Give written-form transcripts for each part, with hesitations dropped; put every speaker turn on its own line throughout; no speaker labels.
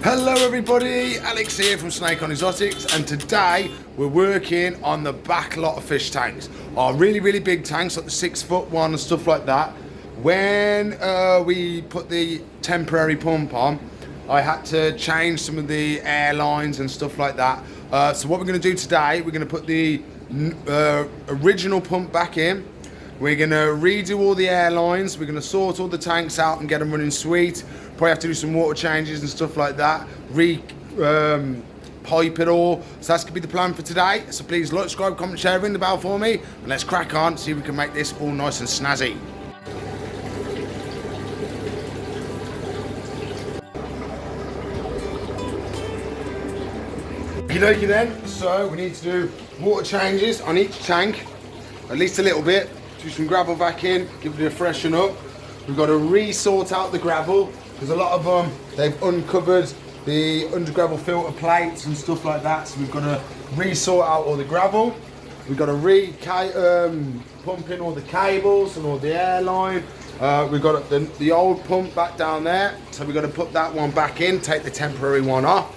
Hello everybody, Alex here from Snake on Exotics, and today we're working on the back lot of fish tanks. Our really big tanks, like the 6 foot one and stuff like that. When we put the temporary pump on, I had to change some of the air lines and stuff like that. So what we're going to do today, we're going to put the original pump back in. We're going to redo all the air lines. We're going to sort all the tanks out and get them running sweet. Probably have to do some water changes and stuff like that. Pipe it all. So that's going to be the plan for today. So please like, subscribe, comment, share, ring the bell for me. And let's crack on, see if we can make this all nice and snazzy. Okey-dokey then. So we need to do water changes on each tank. At least a little bit. Do some gravel back in, give it a freshen up. We've got to re-sort out the gravel because a lot of them, they've uncovered the under gravel filter plates and stuff like that. So we've got to re-sort out all the gravel. We've got to pump in all the cables and all the air line. We've got the old pump back down there. So we've got to put that one back in, take the temporary one off.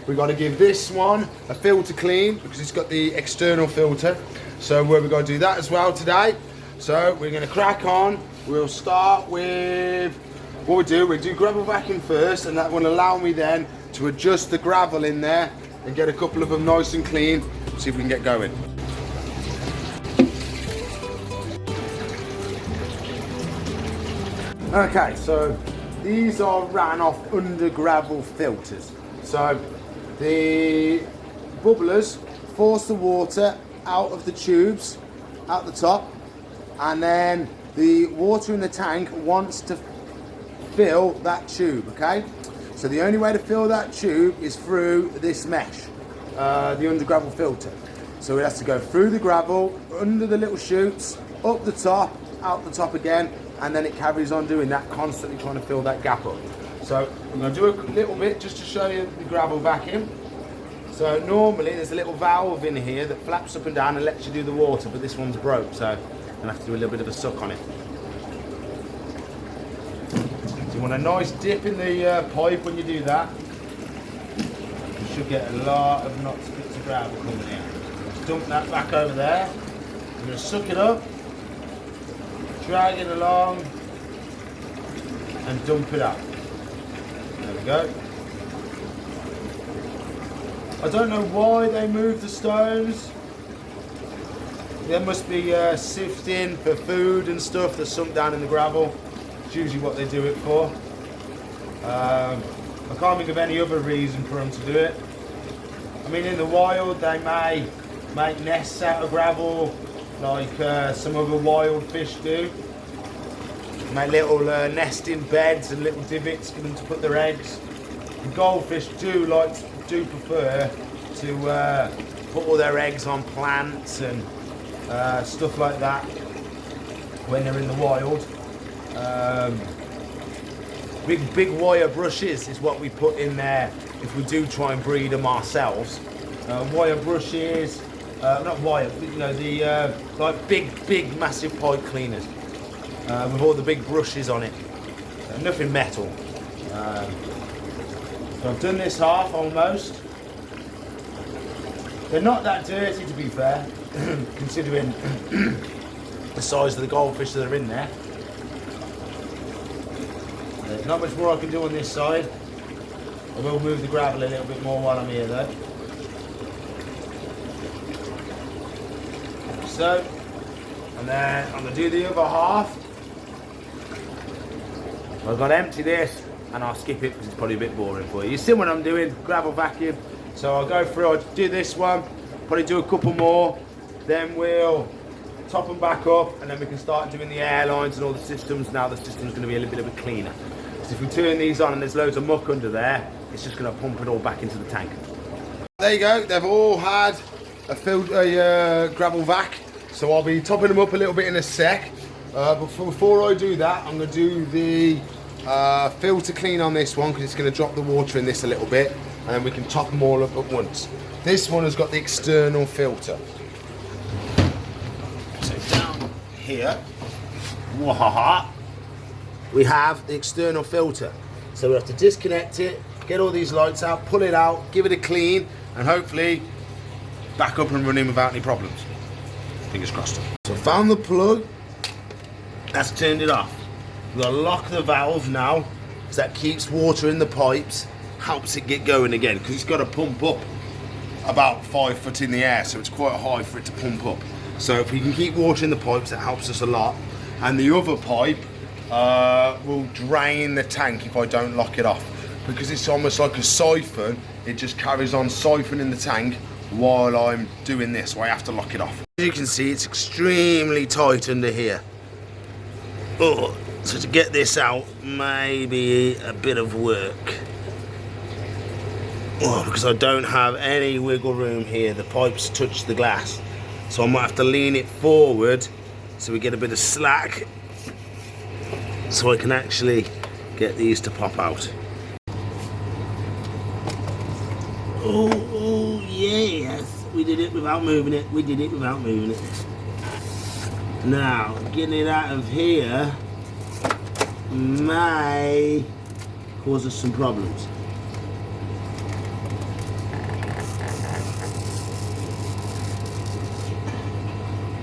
We've got to give this one a filter clean because it's got the external filter. So we've got to do that as well today. So we're going to crack on. We'll start with what we do gravel vacuum first, and that will allow me then to adjust the gravel in there and get a couple of them nice and clean. See if we can get going. Okay, so these are ran off under gravel filters. So the bubblers force the water out of the tubes, out the top, and then the water in the tank wants to fill that tube, okay? So the only way to fill that tube is through this mesh, the under gravel filter. So it has to go through the gravel, under the little chutes, up the top, out the top again, and then it carries on doing that, constantly trying to fill that gap up. So I'm going to do a little bit just to show you the gravel vacuum. So normally there's a little valve in here that flaps up and down and lets you do the water, but this one's broke, so I'm going to have to do a little bit of a suck on it. So you want a nice dip in the pipe when you do that. You should get a lot of knots bits of gravel coming in. Just dump that back over there. I'm going to suck it up, drag it along, and dump it up. There we go. I don't know why they moved the stones. There must be sifting for food and stuff that's sunk down in the gravel. It's usually what they do it for. I can't think of any other reason for them to do it. I mean, in the wild they may make nests out of gravel like some other wild fish do. Make little nesting beds and little divots for them to put their eggs. The goldfish do prefer to put all their eggs on plants and stuff like that when they're in the wild. Big wire brushes is what we put in there if we do try and breed them ourselves. Wire brushes, not wire, you know, the like big massive pipe cleaners with all the big brushes on it. Nothing metal. So I've done this half almost. They're not that dirty, to be fair, considering the size of the goldfish that are in there. There's not much more I can do on this side. I will move the gravel a little bit more while I'm here though. So, and then I'm going to do the other half. I've got to empty this and I'll skip it because it's probably a bit boring for you. You see what I'm doing, gravel vacuum. So I'll go through, I'll do this one, probably do a couple more, then we'll top them back up, and then we can start doing the air lines and all the systems. Now the system's going to be a little bit of a cleaner. So if we turn these on and there's loads of muck under there, it's just going to pump it all back into the tank. There you go, they've all had a gravel vac, so I'll be topping them up a little bit in a sec. But before I do that, I'm going to do the filter clean on this one because it's going to drop the water in this a little bit, and then we can top them all up at once. This one has got the external filter. So down here, we have the external filter. So we have to disconnect it, get all these lights out, pull it out, give it a clean, and hopefully back up and running without any problems. Fingers crossed. So found the plug, that's turned it off. We've got to lock the valve now, because that keeps water in the pipes, helps it get going again, because it's got to pump up about 5 foot in the air, so it's quite high for it to pump up. So if we can keep water in the pipes, that helps us a lot. And the other pipe will drain the tank if I don't lock it off, because it's almost like a siphon. It just carries on siphoning the tank while I'm doing this, so I have to lock it off. As you can see, it's extremely tight under here. Oh, so to get this out may be a bit of work. Oh, because I don't have any wiggle room here. The pipes touch the glass, so I might have to lean it forward so we get a bit of slack, so I can actually get these to pop out. Oh yes, we did it without moving it. We did it without moving it. Now, getting it out of here may cause us some problems.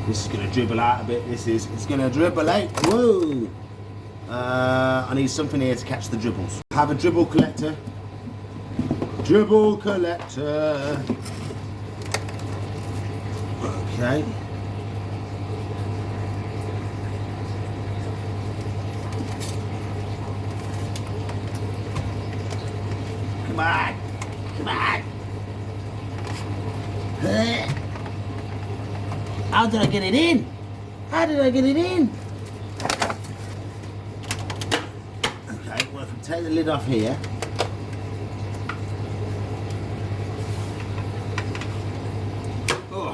This is going to dribble out a bit. It's going to dribble out. Whoa! I need something here to catch the dribbles. Have a dribble collector. Dribble collector. Okay. Come on. Come on. How did I get it in? How did I get it in? Okay, well, if we take the lid off here. Oh.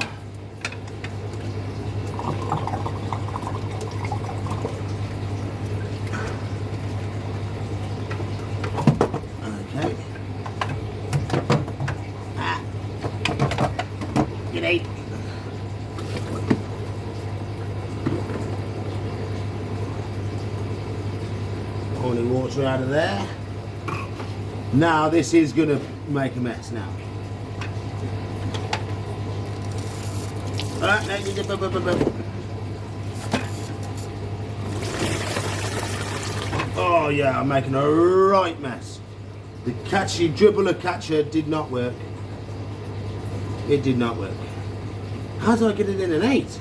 Okay. Good eight. Pouring water out of there. Now this is going to make a mess now. Oh yeah, I'm making a right mess. The dribbler catcher did not work. It did not work. How do I get it in an 8?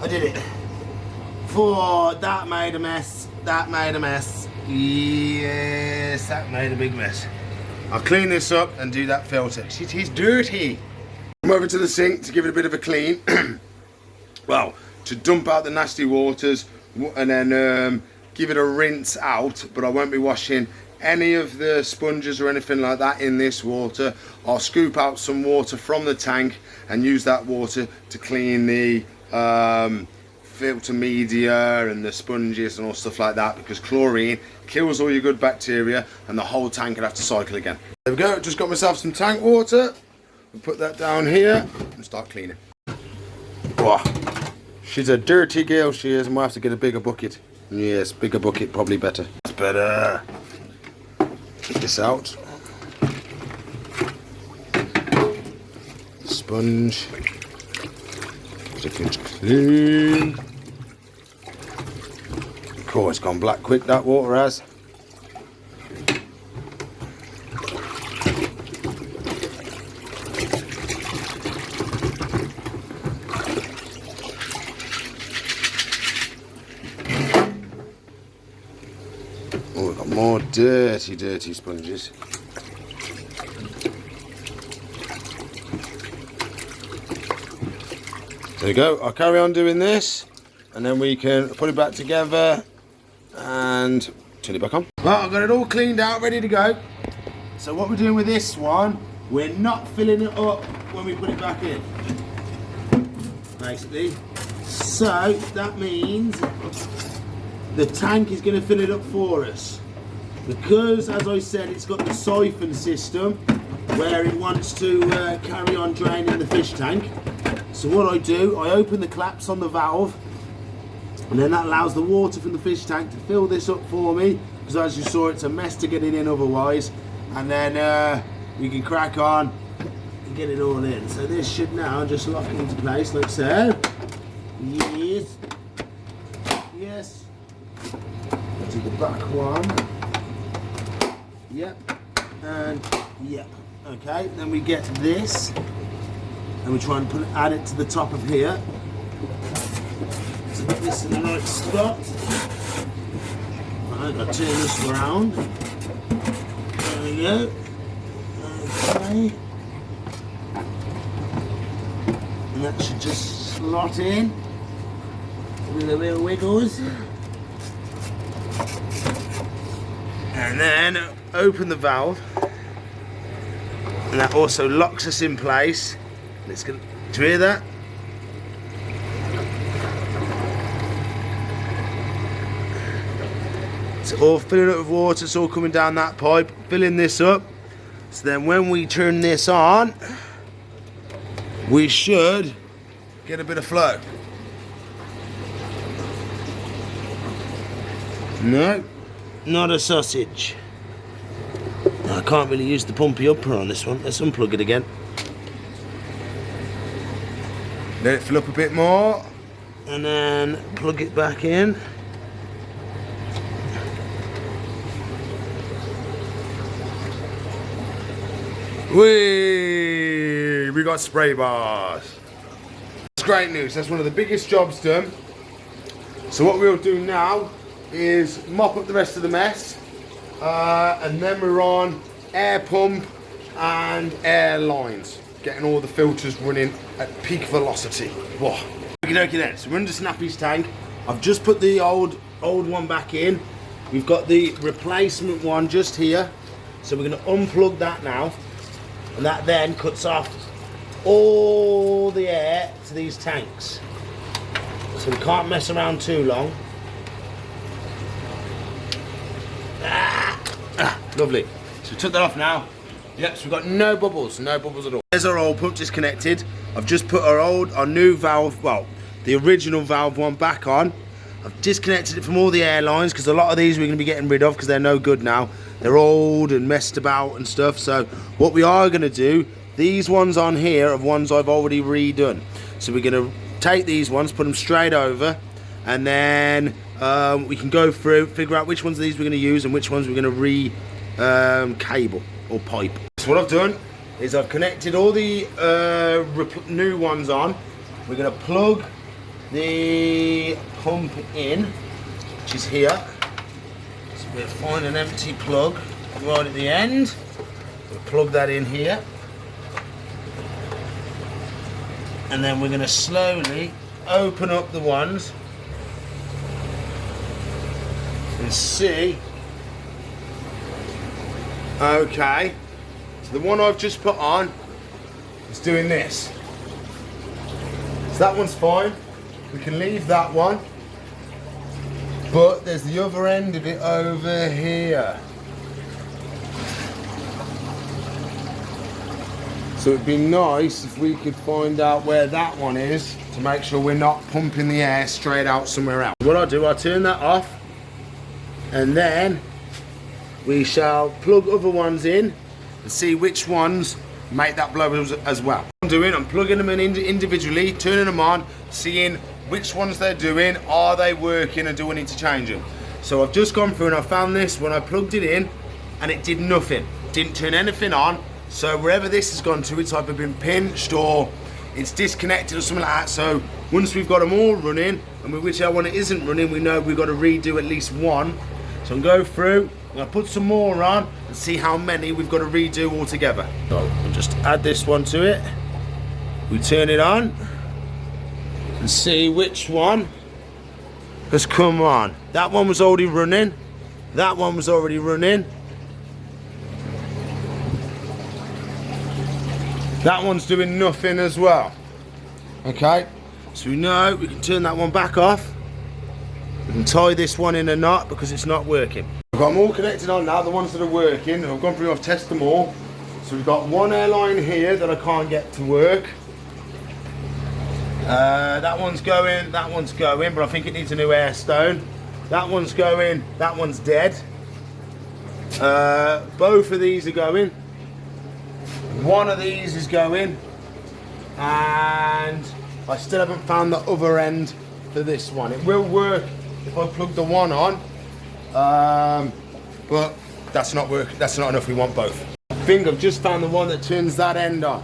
I did it. That made a mess. That made a mess. Yes, that made a big mess. I'll clean this up and do that filter. It is dirty. Come over to the sink to give it a bit of a clean. Well, to dump out the nasty waters and then give it a rinse out, but I won't be washing any of the sponges or anything like that in this water. I'll scoop out some water from the tank and use that water to clean the filter media and the sponges and all stuff like that, because chlorine kills all your good bacteria and the whole tank would have to cycle again. There we go, just got myself some tank water. We'll put that down here and start cleaning. Wow. She's a dirty girl, she is, and we'll have to get a bigger bucket. Yes, bigger bucket, probably better. That's better. Get this out. Sponge. Everything's clean. Cool, it's gone black quick, that water has. Oh, we've got more dirty sponges. There we go. I'll carry on doing this and then we can put it back together and turn it back on. Well, I've got it all cleaned out, ready to go. So what we're doing with this one, we're not filling it up when we put it back in, basically. So that means
the tank is going to fill it up for us. Because, as I said, it's got the siphon system where it wants to carry on draining the fish tank. So what I do, I open the claps on the valve, and then that allows the water from the fish tank to fill this up for me, because as you saw, it's a mess to get it in otherwise. And then we can crack on and get it all in. So this should now just lock into place like so. Yes. Yes. Do the back one. Yep. And yep. Okay. Then we get this, and we try and add it to the top of here. So get this in the right spot. Right, I'll turn this around. There we go. Okay. And that should just slot in with a bit of wiggles. And then open the valve. And that also locks us in place. And it's going to hear that? It's all filling up with water, it's all coming down that pipe, filling this up. So then when we turn this on, we should get a bit of flow. No, not a sausage. I can't really use the pumpy upper on this one. Let's unplug it again.
Let it fill up a bit more.
And then plug it back in.
We got spray bars. It's great news. That's one of the biggest jobs done. So what we'll do now is mop up the rest of the mess, and then we're on air pump and air lines, getting all the filters running at peak velocity. Whoa. Okay then. So we're under Snappy's tank. I've just put the old one back in. We've got the replacement one just here. So we're going to unplug that now. And that then cuts off all the air to these tanks. So we can't mess around too long. Lovely. So we took that off now. Yep, so we've got no bubbles at all. There's our old pump disconnected. I've just put our new valve, well, the original valve one back on. I've disconnected it from all the air lines because a lot of these we're going to be getting rid of because they're no good now. They're old and messed about and stuff. So what we are going to do, these ones on here are ones I've already redone. So we're going to take these ones, put them straight over, and then we can go through, figure out which ones of these we're going to use and which ones we're going to cable or pipe. So what I've done is I've connected all the new ones on. We're going to plug the pump in, which is here. So we'll find an empty plug right at the end. We'll plug that in here. And then we're going to slowly open up the ones and see. Okay, so the one I've just put on is doing this. So that one's fine. We can leave that one. But there's the other end of it over here. So it'd be nice if we could find out where that one is to make sure we're not pumping the air straight out somewhere else. What I'll do, I'll turn that off, and then we shall plug other ones in and see which ones make that blow as well. What I'm plugging them in individually, turning them on, seeing which ones they're doing, are they working, and do I need to change them? So I've just gone through and I found this when I plugged it in and it did nothing, didn't turn anything on. So wherever this has gone to, it's either been pinched or it's disconnected or something like that. So once we've got them all running, and whichever one isn't running, we know we've got to redo at least one. So I'm going to go through, I'm going to put some more on and see how many we've got to redo all together. So we'll just add this one to it. We turn it on and see which one has come on. That one was already running. That one was already running. That one's doing nothing as well. Okay, so we know we can turn that one back off.
We can tie this one in a knot because it's not working.
I've got them all connected on now, the ones that are working. I've gone through, I've tested them all. So we've got one airline here that I can't get to work. That one's going, but I think it needs a new air stone. That one's going, that one's dead. Both of these are going. One of these is going. And I still haven't found the other end for this one. It will work if I plug the one on. But that's not working. That's not enough. We want both. I think I've just found the one that turns that end on.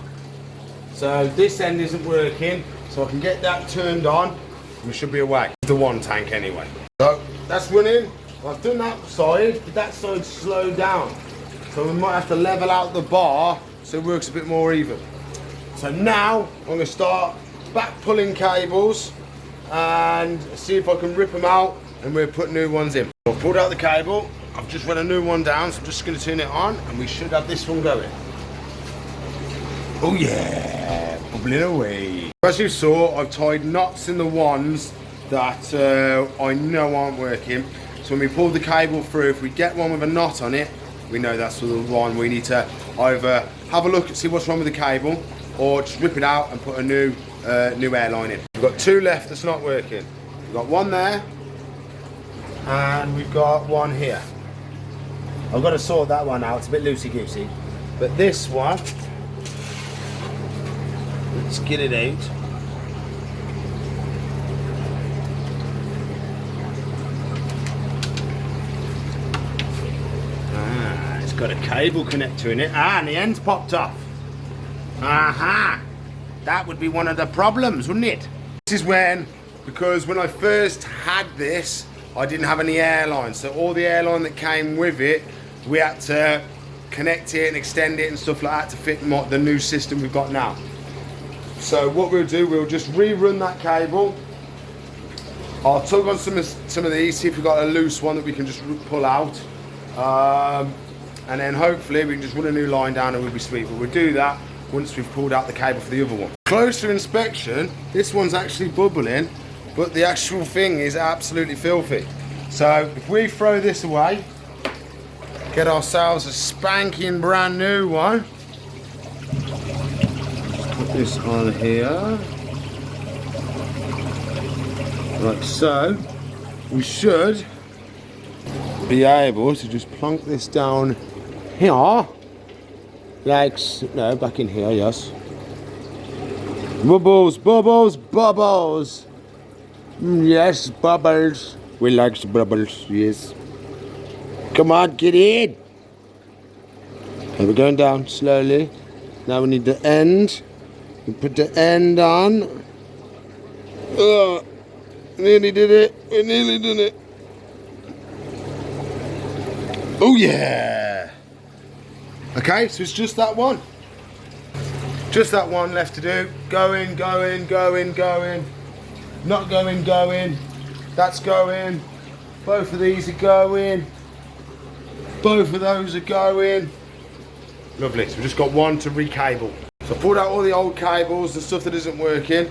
So this end isn't working. So I can get that turned on. We should be away. The one tank anyway. So that's running. I've done that side, but that side's slowed down. So we might have to level out the bar so it works a bit more even. So now I'm going to start back pulling cables and see if I can rip them out and we'll put new ones in. I've pulled out the cable. I've just run a new one down, so I'm just going to turn it on and we should have this one going. Oh yeah, bubbling away. As you saw, I've tied knots in the ones that I know aren't working. So when we pull the cable through, if we get one with a knot on it, we know that's the one we need to either have a look and see what's wrong with the cable or just rip it out and put a new airline in. We've got two left that's not working. We've got one there and we've got one here. I've got to sort that one out, it's a bit loosey-goosey. But this one, let's get it out. It's got a cable connector in it. And the end's popped off. Aha! That would be one of the problems, wouldn't it? This is because when I first had this, I didn't have any airline. So all the airline that came with it, we had to connect it and extend it and stuff like that to fit the new system we've got now. So what we'll do, we'll just rerun that cable. I'll tug on some of these, see if we've got a loose one that we can just pull out. And then hopefully we can just run a new line down and we'll be sweet. But we'll do that once we've pulled out the cable for the other one. Closer inspection, this one's actually bubbling, but the actual thing is absolutely filthy. So if we throw this away, get ourselves a spanking brand new one. Put this on here. Like so. We should be able to just plonk this down here. Like, no, back in here, yes. Bubbles, bubbles, bubbles. Yes, bubbles. We like bubbles, yes. Come on, get in. Okay, we're going down slowly. Now we need the end. We put the end on. Oh, nearly did it. We nearly did it. Oh yeah. Okay, so it's just that one. Just that one left to do. Going, going, going, going. Not going, going. That's going. Both of these are going. Both of those are going. Lovely, so we've just got one to recable. So I pulled out all the old cables, the stuff that isn't working.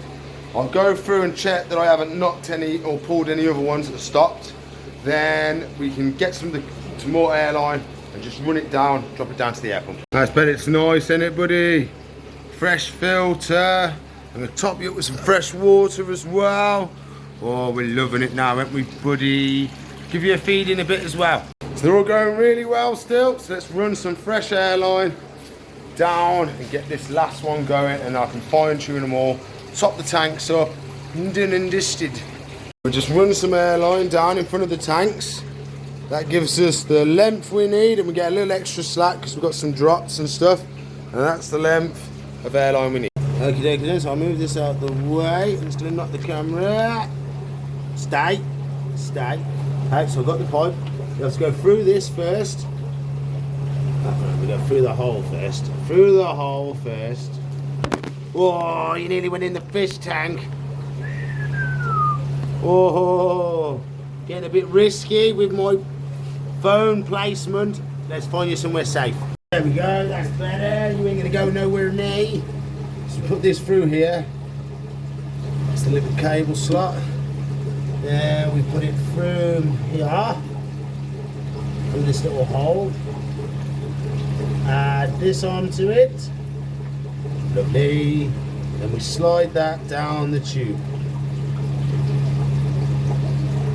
I'll go through and check that I haven't knocked any or pulled any other ones that have stopped. Then we can get some more airline and just run it down, drop it down to the air pump. I bet it's nice, isn't it, buddy? Fresh filter. I'm gonna top you up with some fresh water as well. Oh, we're loving it now, aren't we, buddy? Give you a feed in a bit as well. So they're all going really well still. So let's run some fresh airline down and get this last one going, and I can fine tune them all, top the tanks up, and done and dusted. We'll just run some airline down in front of the tanks. That gives us the length we need, and we get a little extra slack because we've got some drops and stuff, and that's the length of airline we need. Okay, then, so I'll move this out the way. I'm just going to knock the camera. Stay. Right, so I've got the pipe. Let's go through this first. We go through the hole first. Through the hole first. Oh, you nearly went in the fish tank. Oh, getting a bit risky with my phone placement. Let's find you somewhere safe. There we go, that's better. You ain't gonna go nowhere near. So put this through here. That's the little cable slot. There
we put it through here, through this little hole. Add this onto it. Lovely. Then we slide that down the tube.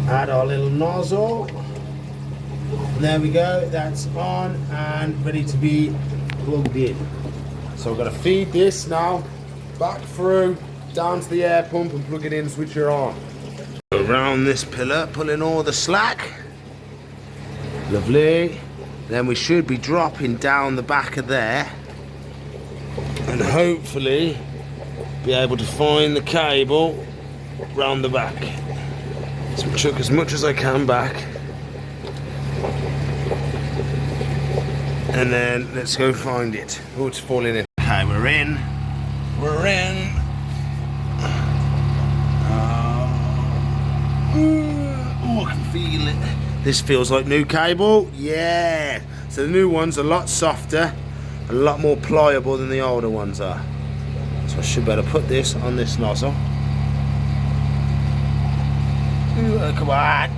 Add our little nozzle. And there we go, that's on and ready to be plugged in. So we're going to feed this now back through, down to the air pump and plug it in, switch it on. Around this pillar, pulling all the slack. Lovely. Then we should be dropping down the back of there and hopefully be able to find the cable round the back. So I chuck as much as I can back. And then let's go find it. Oh, it's falling in. Okay, we're in. We're in. Oh, I can feel it. This feels like new cable. Yeah. So the new one's a lot softer, a lot more pliable than the older ones are. So I should better put this on this nozzle. Come on.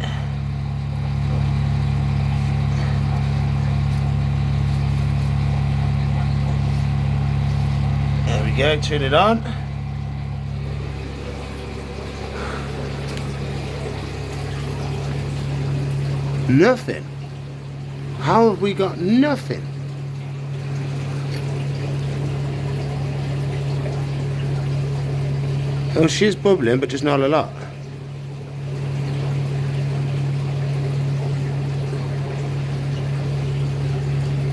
There we go, turn it on. Nothing. How have we got nothing? Oh, she's bubbling, but just not a lot.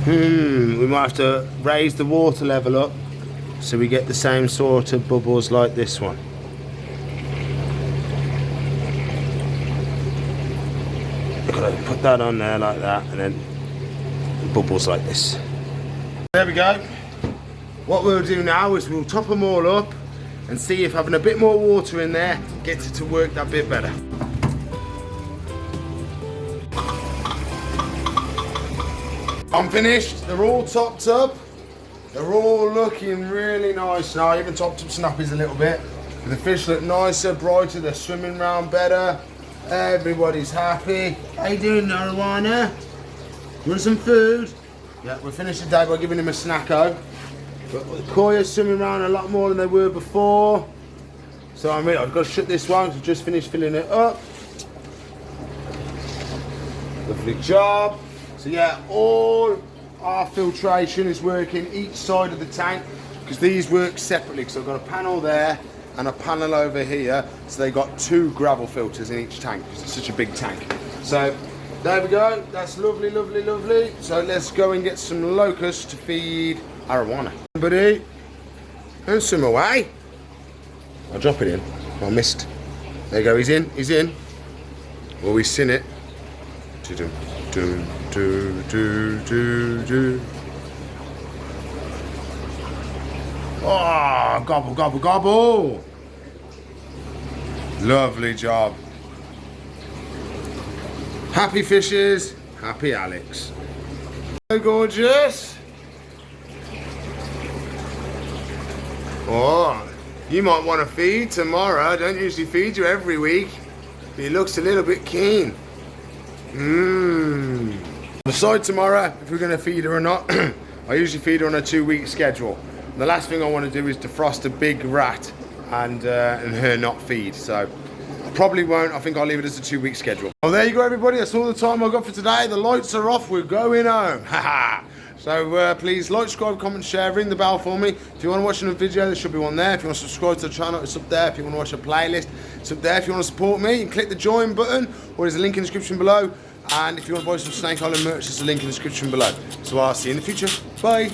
We might have to raise the water level up so we get the same sort of bubbles like this one. Gotta put that on there like that and then bubbles like this. There we go. What we'll do now is we'll top them all up and see if having a bit more water in there gets it to work that bit better. I'm finished. They're all topped up. They're all looking really nice now. I even topped up snappies a little bit. The fish look nicer, brighter. They're swimming around better. Everybody's happy. How you doing, Narawana? You want some food? Yeah, we finished the day by giving him a snacko. But the koi are swimming around a lot more than they were before. So I've got to shut this one because I've just finished filling it up. Lovely job. So yeah, all our filtration is working each side of the tank because these work separately. So I've got a panel there and a panel over here. So they got 2 gravel filters in each tank because it's such a big tank. So there we go. That's lovely, lovely, lovely. So let's go and get some locusts to feed arowana. Somebody, and swim away. I'll drop it in. I missed. There you go. He's in. He's in. Well, we've seen it. Do do do do do do. Oh, gobble, gobble, gobble. Lovely job. Happy fishes, happy Alex. So gorgeous. Oh, you might want to feed tomorrow. I don't usually feed you every week. But he looks a little bit keen. Decide tomorrow if we're going to feed her or not. I usually feed her on a 2-week schedule. And the last thing I want to do is defrost a big rat and her not feed. So I probably won't. I think I'll leave it as a 2-week schedule. Well, there you go, everybody. That's all the time I got for today. The lights are off. We're going home. So please like, subscribe, comment, share, ring the bell for me. If you want to watch another video, there should be one there. If you want to subscribe to the channel, it's up there. If you want to watch a playlist, it's up there. If you want to support me, you can click the join button, or there's a link in the description below. And if you want to buy some Snake Island merch, there's a link in the description below. So I'll see you in the future. Bye.